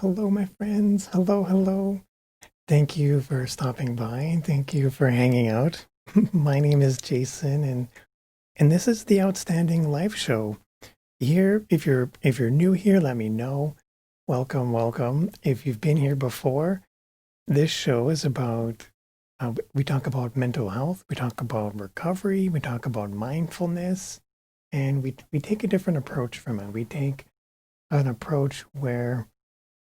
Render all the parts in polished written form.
Hello, my friends. Hello, hello. Thank you for stopping by and thank you for hanging out. My name is Jason and this is the Outstanding Life Show. Here, if you're new here, let me know. Welcome, welcome. If you've been here before, this show is about we talk about mental health, we talk about recovery, we talk about mindfulness, and we take a different approach from it. We take an approach where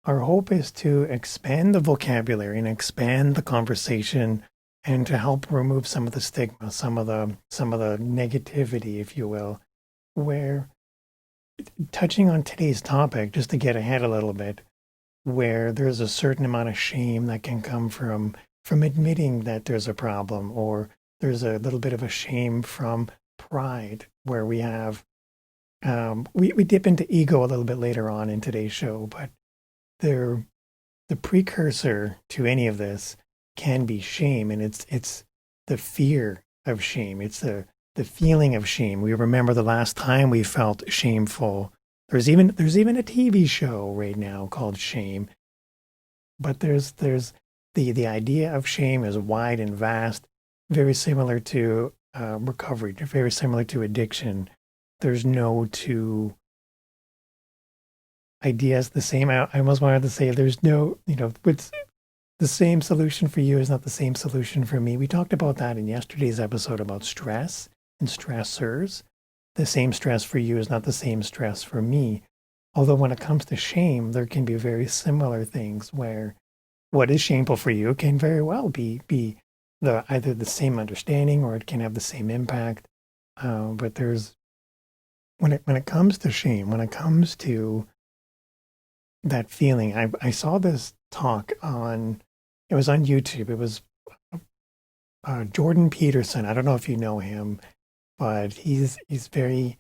our hope is to expand the vocabulary and expand the conversation and to help remove some of the stigma, some of the negativity, if you will, where touching on today's topic, just to get ahead a little bit, where there's a certain amount of shame that can come from admitting that there's a problem, or there's a little bit of a shame from pride, where we have we dip into ego a little bit later on in today's show, but there the precursor to any of this can be shame, and it's the fear of shame. It's the feeling of shame. We remember the last time we felt shameful. There's even a TV show right now called Shame, but there's the idea of shame is wide and vast, very similar to recovery, very similar to addiction. There's no two ideas the same. I almost wanted to say there's no, it's the same solution for you is not the same solution for me. We talked about that in yesterday's episode about stress and stressors. The same stress for you is not the same stress for me. Although when it comes to shame, there can be very similar things where what is shameful for you can very well be the either the same understanding or it can have the same impact. But there's when it comes to shame, when it comes to that feeling, I saw this talk on it was on YouTube. It was Jordan Peterson. I don't know if you know him, but he's very,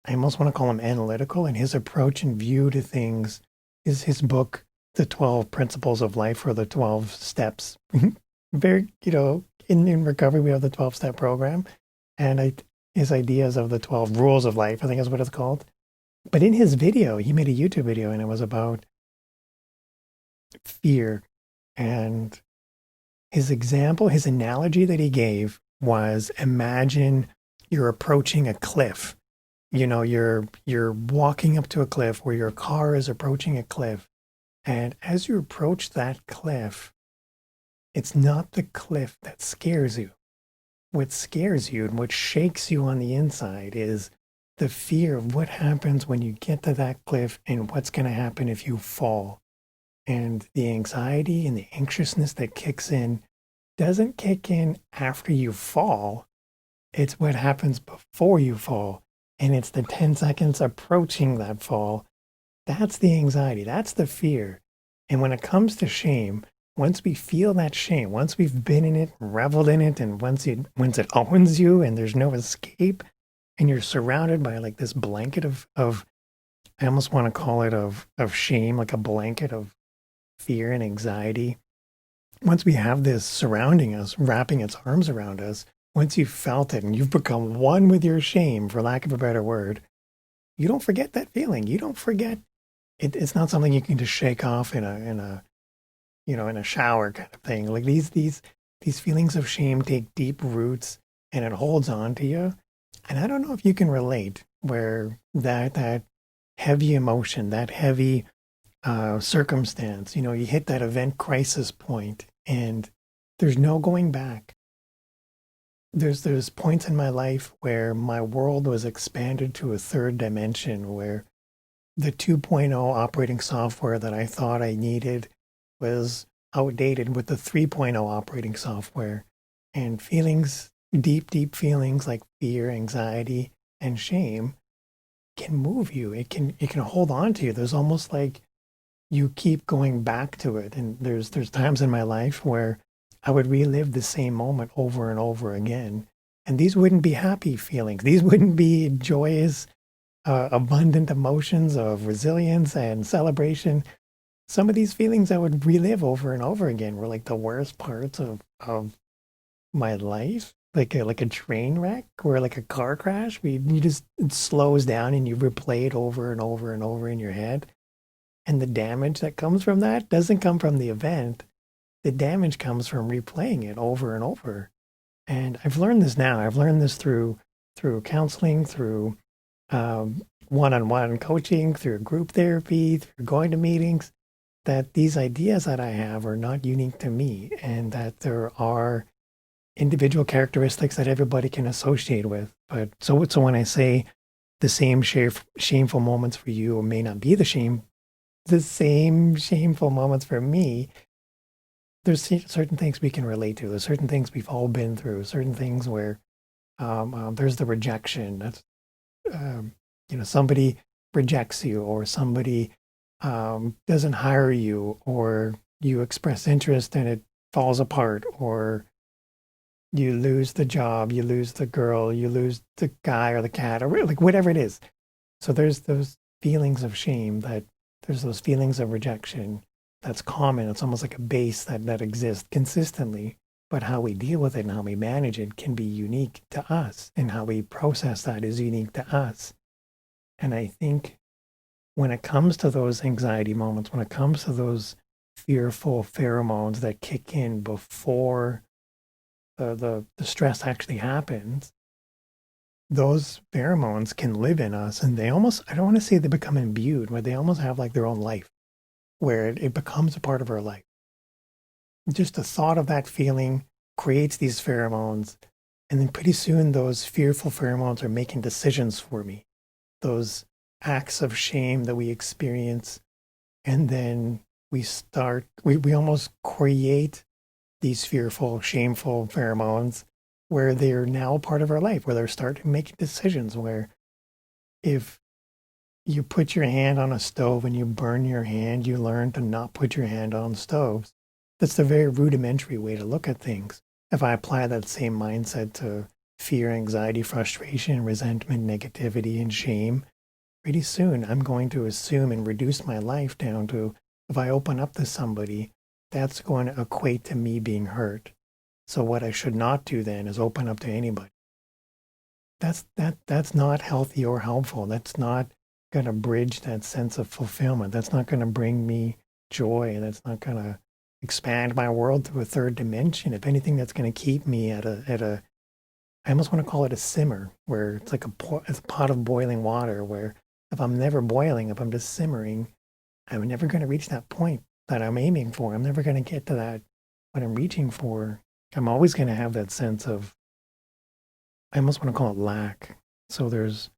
I almost want to call him analytical in his approach and view to things. Is his book, The 12 Principles of Life, or the 12 Steps? Very, in recovery, we have the 12-step program, and his ideas of the 12 rules of life, I think is what it's called. But in his video, he made a YouTube video, and it was about fear. And his example, his analogy that he gave was, imagine you're approaching a cliff. You're walking up to a cliff where your car is approaching a cliff. And as you approach that cliff, it's not the cliff that scares you. What scares you and what shakes you on the inside is the fear of what happens when you get to that cliff and what's going to happen if you fall. And the anxiety and the anxiousness that kicks in doesn't kick in after you fall. It's what happens before you fall. And it's the 10 seconds approaching that fall. That's the anxiety. That's the fear. And when it comes to shame, once we feel that shame, once we've been in it, reveled in it, and once it owns you and there's no escape, and you're surrounded by like this blanket of I almost want to call it of shame, like a blanket of fear and anxiety. Once we have this surrounding us, wrapping its arms around us, once you've felt it and you've become one with your shame, for lack of a better word, you don't forget that feeling. You don't forget it. It's not something you can just shake off in a shower kind of thing. Like these feelings of shame take deep roots and it holds on to you. And I don't know if you can relate where that heavy emotion, that heavy circumstance, you hit that event crisis point and there's no going back. There's points in my life where my world was expanded to a third dimension where the 2.0 operating software that I thought I needed was outdated with the 3.0 operating software, and feelings, deep feelings like fear, anxiety, and shame can move you. It can hold on to you. There's almost like you keep going back to it. And there's times in my life where I would relive the same moment over and over again. And these wouldn't be happy feelings. These wouldn't be joyous, abundant emotions of resilience and celebration. Some of these feelings I would relive over and over again were like the worst parts of my life. Like a train wreck or like a car crash. You just, it slows down and you replay it over and over and over in your head. And the damage that comes from that doesn't come from the event. The damage comes from replaying it over and over. And I've learned this now. I've learned this through counseling, through one-on-one coaching, through group therapy, through going to meetings, that these ideas that I have are not unique to me, and that there are individual characteristics that everybody can associate with. But so when I say the same shameful moments for you may not be the same shameful moments for me, there's certain things we can relate to. There's certain things we've all been through. Certain things where there's the rejection. That's somebody rejects you, or somebody doesn't hire you, or you express interest and it falls apart, or you lose the job, you lose the girl, you lose the guy or the cat, or like whatever it is. So there's those feelings of shame, there's those feelings of rejection that's common. It's almost like a base that exists consistently. But how we deal with it and how we manage it can be unique to us, and how we process that is unique to us. And I think when it comes to those anxiety moments, when it comes to those fearful pheromones that kick in before the stress actually happens, those pheromones can live in us, and they almost, I don't want to say they become imbued, but they almost have like their own life, where it becomes a part of our life. Just the thought of that feeling creates these pheromones, and then pretty soon those fearful pheromones are making decisions for me. Those acts of shame that we experience, and then we almost create these fearful, shameful pheromones where they're now part of our life, where they're starting making decisions, where if you put your hand on a stove and you burn your hand, you learn to not put your hand on stoves. That's the very rudimentary way to look at things. If I apply that same mindset to fear, anxiety, frustration, resentment, negativity, and shame, pretty soon I'm going to assume and reduce my life down to, if I open up to somebody, that's going to equate to me being hurt. So what I should not do then is open up to anybody. That's not healthy or helpful. That's not going to bridge that sense of fulfillment. That's not going to bring me joy. That's not going to expand my world to a third dimension. If anything, that's going to keep me at a I almost want to call it a simmer, where it's like it's a pot of boiling water, where if I'm never boiling, if I'm just simmering, I'm never going to reach that point that I'm aiming for. I'm never going to get to that, what I'm reaching for. I'm always going to have that sense of, I almost want to call it lack. So there's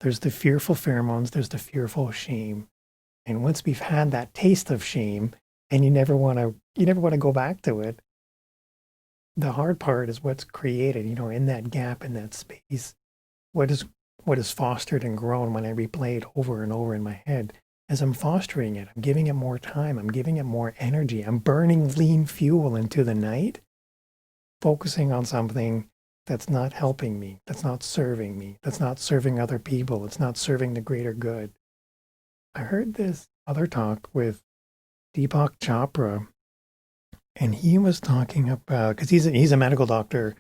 the fearful pheromones, there's the fearful shame. And once we've had that taste of shame, and you never want to go back to it, the hard part is what's created, in that gap, in that space. What is fostered and grown when I replay it over and over in my head. As I'm fostering it, I'm giving it more time, I'm giving it more energy, I'm burning lean fuel into the night, focusing on something that's not helping me, that's not serving other people, it's not serving the greater good. I heard this other talk with Deepak Chopra, and he was talking about, because he's a medical doctor,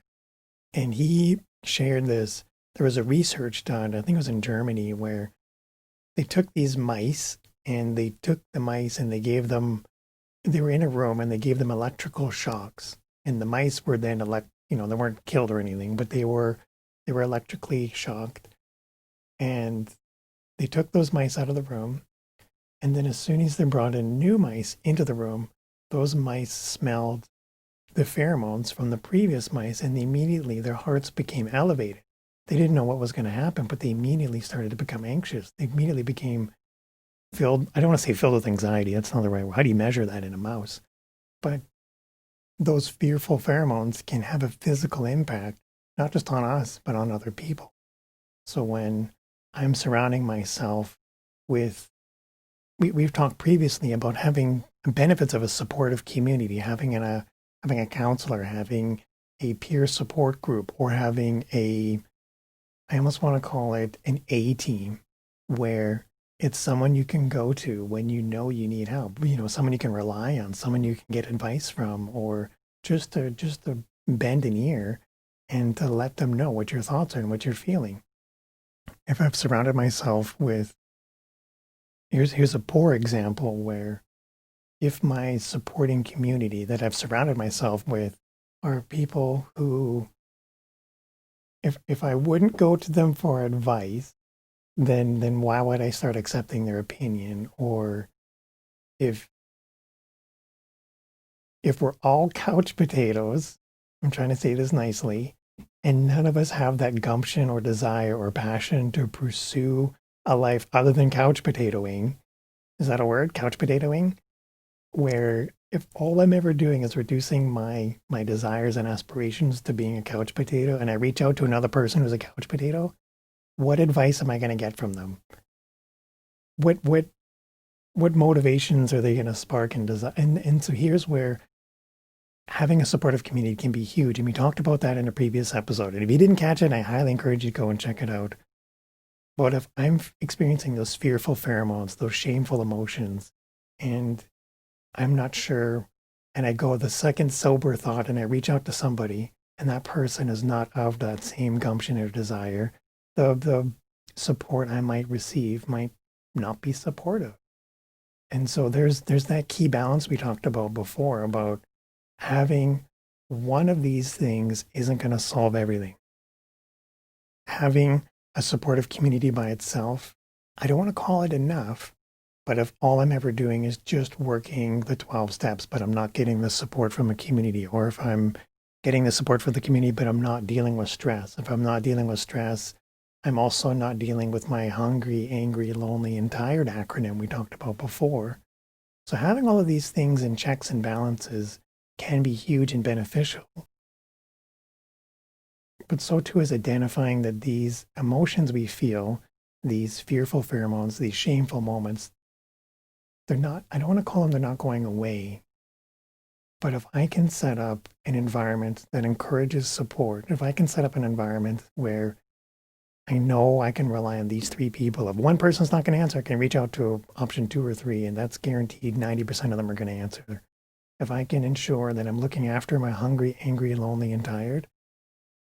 and he shared this. There was a research done, I think it was in Germany, where they took these mice, and they were in a room, and they gave them electrical shocks. And the mice were then they weren't killed or anything, but they were electrically shocked. And they took those mice out of the room, and then as soon as they brought in new mice into the room, those mice smelled the pheromones from the previous mice, and immediately their hearts became elevated. They didn't know what was going to happen, but they immediately started to become anxious. They immediately became filled, I don't want to say filled with anxiety, that's not the right word. How do you measure that in a mouse? But those fearful pheromones can have a physical impact, not just on us, but on other people. So when I'm surrounding myself with, we've talked previously about having benefits of a supportive community, having a counselor, having a peer support group, or having I almost want to call it an A team, where it's someone you can go to when you need help, someone you can rely on, someone you can get advice from, or just to bend an ear and to let them know what your thoughts are and what you're feeling. If I've surrounded myself with Here's a poor example where if my supporting community that I've surrounded myself with are people who, if I wouldn't go to them for advice, then why would I start accepting their opinion? Or if if we're all couch potatoes, I'm trying to say this nicely, and none of us have that gumption or desire or passion to pursue a life other than couch potatoing. Is that a word? Couch potatoing? Where if all I'm ever doing is reducing my desires and aspirations to being a couch potato and I reach out to another person who's a couch potato, what advice am I going to get from them? What what what motivations are they going to spark and desire? And so here's where having a supportive community can be huge. And we talked about that in a previous episode. And if you didn't catch it, I highly encourage you to go and check it out. But if I'm experiencing those fearful pheromones, those shameful emotions, and I'm not sure, and I go the second sober thought and I reach out to somebody, and that person is not of that same gumption or desire, the support I might receive might not be supportive. And so there's that key balance we talked about before about having one of these things isn't going to solve everything. Having a supportive community by itself, I don't want to call it enough, but if all I'm ever doing is just working the 12 steps, but I'm not getting the support from a community, or if I'm getting the support from the community, but I'm not dealing with stress. If I'm not dealing with stress, I'm also not dealing with my hungry, angry, lonely, and tired acronym we talked about before. So having all of these things in checks and balances can be huge and beneficial. But so too is identifying that these emotions we feel, these fearful pheromones, these shameful moments, they're not, I don't want to call them they're not going away. But if I can set up an environment that encourages support, if I can set up an environment where I know I can rely on these three people, if one person's not going to answer, I can reach out to option 2 or 3, and that's guaranteed 90% of them are going to answer. If I can ensure that I'm looking after my hungry, angry, lonely, and tired,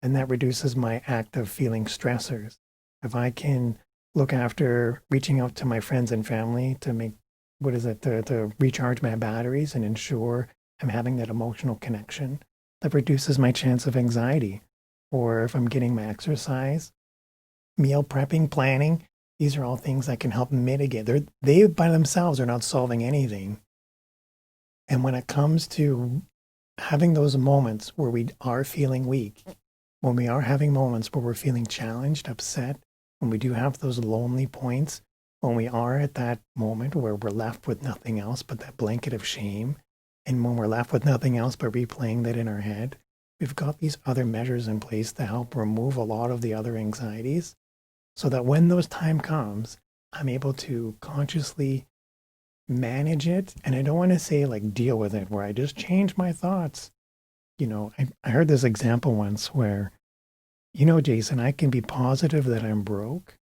and that reduces my active feeling stressors. If I can look after reaching out to my friends and family to make, to recharge my batteries and ensure I'm having that emotional connection, that reduces my chance of anxiety. Or if I'm getting my exercise, meal prepping, planning, these are all things that can help mitigate. They by themselves are not solving anything. And when it comes to having those moments where we are feeling weak, when we are having moments where we're feeling challenged, upset, when we do have those lonely points, when we are at that moment where we're left with nothing else but that blanket of shame, and when we're left with nothing else but replaying that in our head, we've got these other measures in place to help remove a lot of the other anxieties so that when those time comes, I'm able to consciously manage it. And I don't want to say like deal with it, where I just change my thoughts. I heard this example once where, Jason, I can be positive that I'm broke,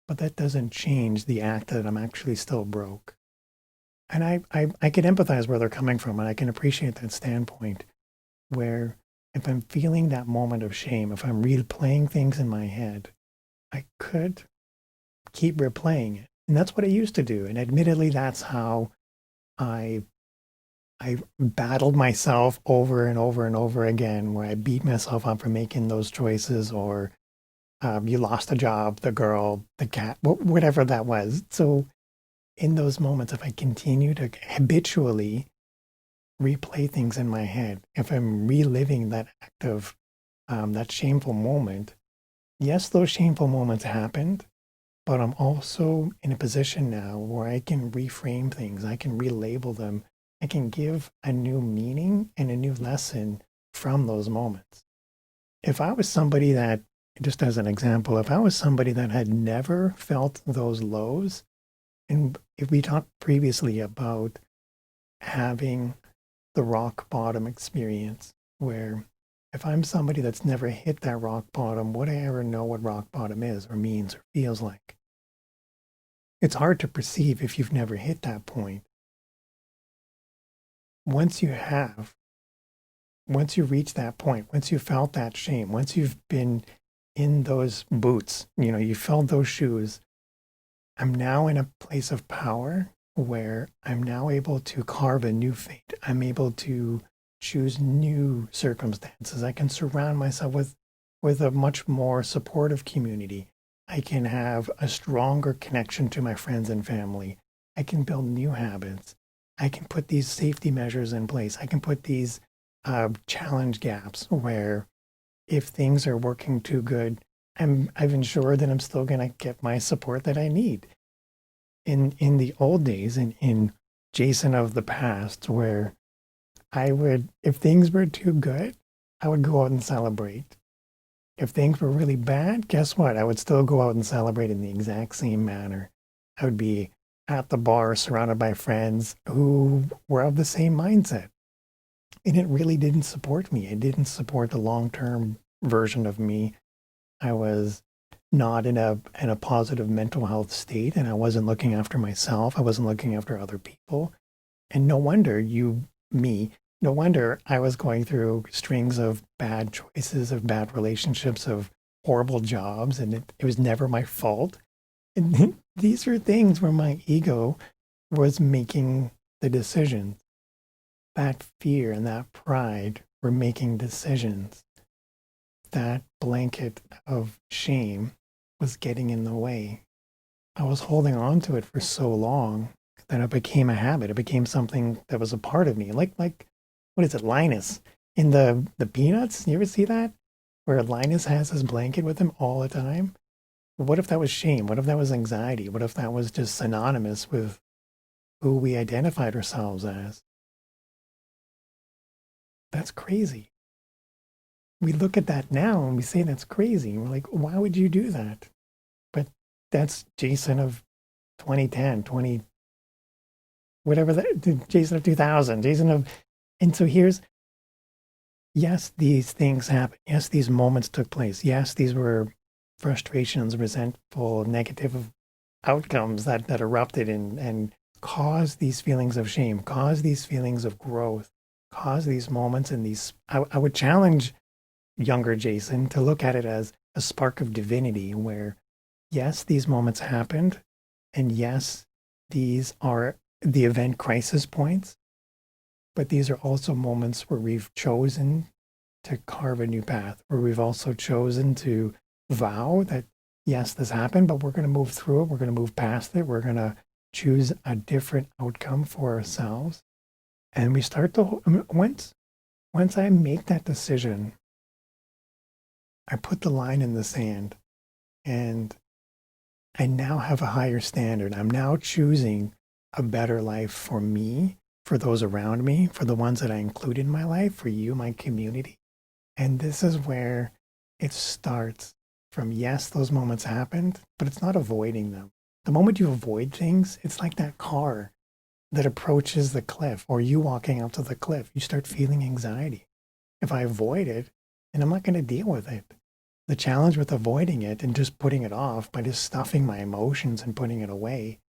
but that doesn't change the act that I'm actually still broke. And I can empathize where they're coming from, and I can appreciate that standpoint where if I'm feeling that moment of shame, if I'm replaying things in my head, I could keep replaying it. And that's what I used to do. And admittedly, that's how I I battled myself over and over and over again, where I beat myself up for making those choices, or you lost a job, the girl, the cat, whatever that was. So in those moments, if I continue to habitually replay things in my head, if I'm reliving that act of that shameful moment, yes, those shameful moments happened, but I'm also in a position now where I can reframe things, I can relabel them, I can give a new meaning and a new lesson from those moments. If I was somebody that, just as an example, if I was somebody that had never felt those lows, and if we talked previously about having the rock bottom experience, where if I'm somebody that's never hit that rock bottom, would I ever know what rock bottom is or means or feels like? It's hard to perceive if you've never hit that point. Once you have, once you reach that point, once you felt that shame, once you've been in those boots, you felt those shoes, I'm now in a place of power where I'm now able to carve a new fate. I'm able to choose new circumstances. I can surround myself with a much more supportive community. I can have a stronger connection to my friends and family. I can build new habits. I can put these safety measures in place. I can put these challenge gaps where if things are working too good, I've ensured that I'm still going to get my support that I need. In the old days, in Jason of the past, where I would, if things were too good, I would go out and celebrate. If things were really bad, guess what? I would still go out and celebrate in the exact same manner. I would be at the bar surrounded by friends who were of the same mindset. And it really didn't support me. It didn't support the long-term version of me. I was not in a positive mental health state, and I wasn't looking after myself. I wasn't looking after other people. And no wonder no wonder I was going through strings of bad choices, of bad relationships, of horrible jobs, and it was never my fault. And these were things where my ego was making the decisions. That fear and that pride were making decisions. That blanket of shame was getting in the way. I was holding on to it for so long that it became a habit. It became something that was a part of me. Like what is it, Linus in the Peanuts? You ever see that? Where Linus has his blanket with him all the time? What if that was shame? What if that was anxiety? What if that was just synonymous with who we identified ourselves as? That's crazy. We look at that now and we say that's crazy. We're like, why would you do that? But that's Jason of 2010, 20, whatever that, Jason of 2000, Jason of, and so here's, yes, these things happen. Yes, these moments took place. Yes, these were frustrations, resentful, negative outcomes that erupted and caused these feelings of shame, caused these feelings of growth, caused these moments and these, I would challenge younger Jason to look at it as a spark of divinity where, yes, these moments happened. And yes, these are the event crisis points, but these are also moments where we've chosen to carve a new path, where we've also chosen to vow that, yes, this happened, but we're going to move through it. We're going to move past it. We're going to choose a different outcome for ourselves. And we start to, once I make that decision, I put the line in the sand and I now have a higher standard. I'm now choosing a better life for me, for those around me, for the ones that I include in my life, for you, my community. And this is where it starts from, yes, those moments happened, but it's not avoiding them. The moment you avoid things, it's like that car that approaches the cliff or you walking up to the cliff. You start feeling anxiety. If I avoid it, then I'm not going to deal with it. The challenge with avoiding it and just putting it off by just stuffing my emotions and putting it away,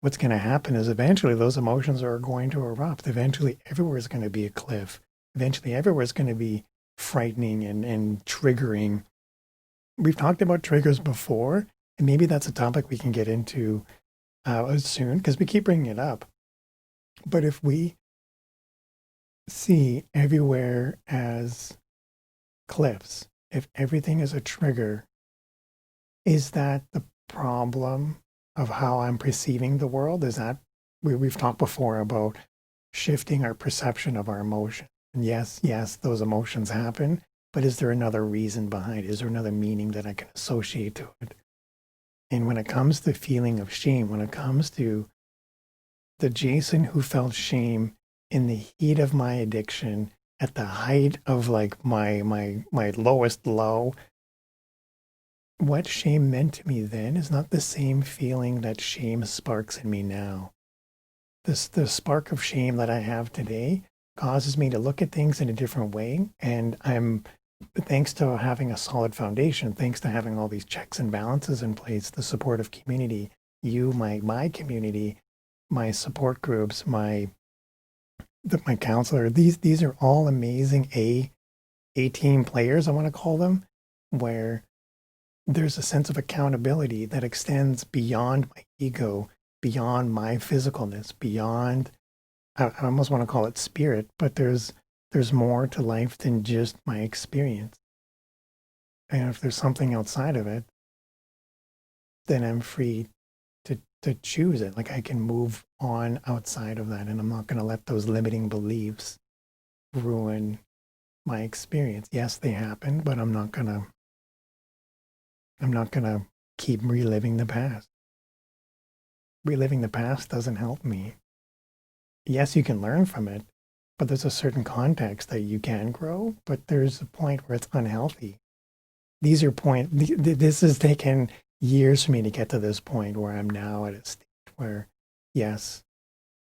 what's going to happen is eventually those emotions are going to erupt. Eventually, everywhere is going to be a cliff. Eventually, everywhere is going to be frightening and triggering. We've talked about triggers before, and maybe that's a topic we can get into soon because we keep bringing it up. But if we see everywhere as cliffs, if everything is a trigger, is that the problem of how I'm perceiving the world? Is that we've talked before about shifting our perception of our emotion? And yes, those emotions happen, but is there another reason behind it? Is there another meaning that I can associate to it? And when it comes to feeling of shame, when it comes to the Jason who felt shame in the heat of my addiction, at the height of like my lowest low, what shame meant to me then is not the same feeling that shame sparks in me now. The spark of shame that I have today causes me to look at things in a different way. And I'm, thanks to having a solid foundation, thanks to having all these checks and balances in place, the supportive community, you, my community, my support groups, my counselor, these are all amazing A team players, I want to call them, where there's a sense of accountability that extends beyond my ego, beyond my physicalness, beyond, I almost want to call it spirit, but there's more to life than just my experience. And if there's something outside of it, then I'm free to choose it. Like I can move on outside of that, and I'm not going to let those limiting beliefs ruin my experience. Yes, they happen, but I'm not gonna keep reliving the past. Reliving the past doesn't help me. Yes, you can learn from it, but there's a certain context that you can grow, but there's a point where it's unhealthy. This has taken years for me to get to this point where I'm now at a stage where, yes,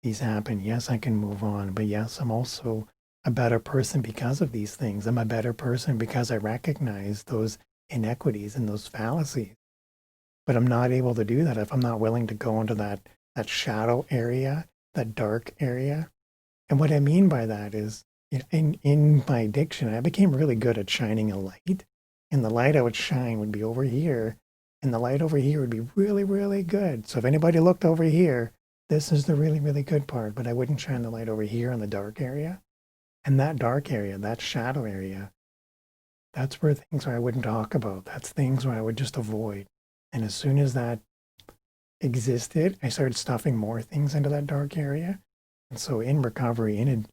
these happen. Yes, I can move on. But yes, I'm also a better person because of these things. I'm a better person because I recognize those inequities and those fallacies. But I'm not able to do that if I'm not willing to go into that shadow area, that dark area. And what I mean by that is, in my addiction, I became really good at shining a light. And the light I would shine would be over here, and the light over here would be really, really good. So if anybody looked over here, this is the really, really good part. But I wouldn't shine the light over here in the dark area. And that dark area, that shadow area, that's where things where I wouldn't talk about. That's things where I would just avoid. And as soon as that existed, I started stuffing more things into that dark area. And so in recovery, in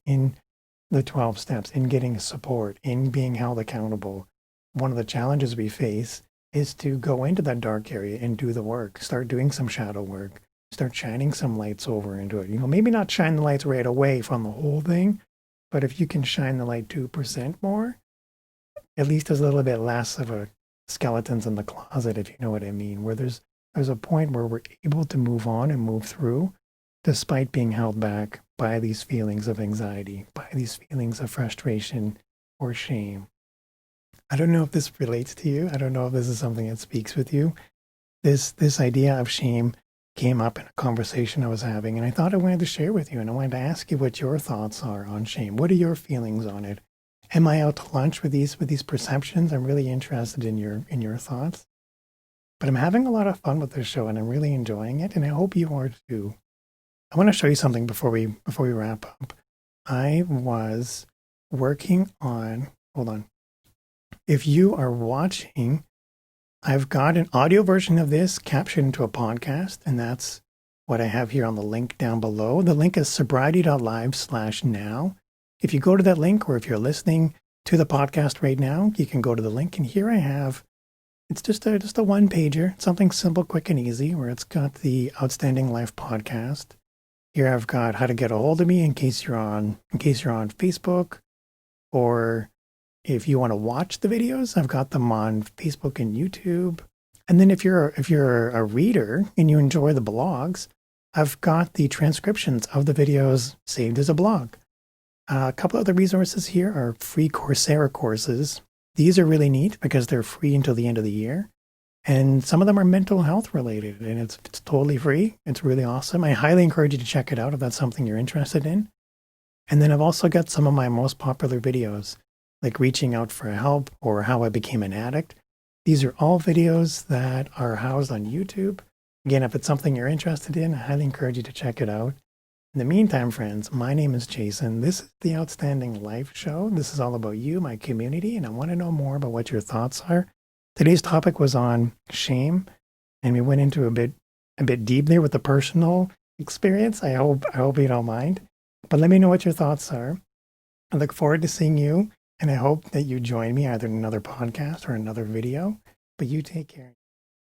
the 12 steps, in getting support, in being held accountable, one of the challenges we face is to go into that dark area and do the work, start doing some shadow work, start shining some lights over into it. Maybe not shine the lights right away from the whole thing, but if you can shine the light 2% more, at least there's a little bit less of a skeletons in the closet, if you know what I mean, where there's a point where we're able to move on and move through despite being held back by these feelings of anxiety, by these feelings of frustration or shame. I don't know if this relates to you. I don't know if this is something that speaks with you. This idea of shame came up in a conversation I was having, and I thought I wanted to share with you, and I wanted to ask you what your thoughts are on shame. What are your feelings on it? Am I out to lunch with these perceptions? I'm really interested in your thoughts. But I'm having a lot of fun with this show, and I'm really enjoying it, and I hope you are too. I want to show you something before we wrap up. I was working on, hold on. If you are watching, I've got an audio version of this captioned into a podcast, and that's what I have here on the link down below. The link is sobriety.live/now. If you go to that link, or if you're listening to the podcast right now, you can go to the link, and here I have, it's just a one pager, something simple, quick, and easy, where it's got the Outstanding Life podcast. Here I've got how to get a hold of me in case you're on Facebook, or if you want to watch the videos, I've got them on Facebook and YouTube. And then if you're a reader and you enjoy the blogs, I've got the transcriptions of the videos saved as a blog. A couple other resources here are free Coursera courses. These are really neat because they're free until the end of the year. And some of them are mental health related, and it's totally free. It's really awesome. I highly encourage you to check it out if that's something you're interested in. And then I've also got some of my most popular videos, like reaching out for help or how I became an addict. These are all videos that are housed on YouTube. Again, if it's something you're interested in, I highly encourage you to check it out. In the meantime, friends, my name is Jason. This is the Outstanding Life Show. This is all about you, my community, and I want to know more about what your thoughts are. Today's topic was on shame, and we went into a bit deep there with the personal experience. I hope you don't mind. But let me know what your thoughts are. I look forward to seeing you, and I hope that you join me either in another podcast or another video. But you take care.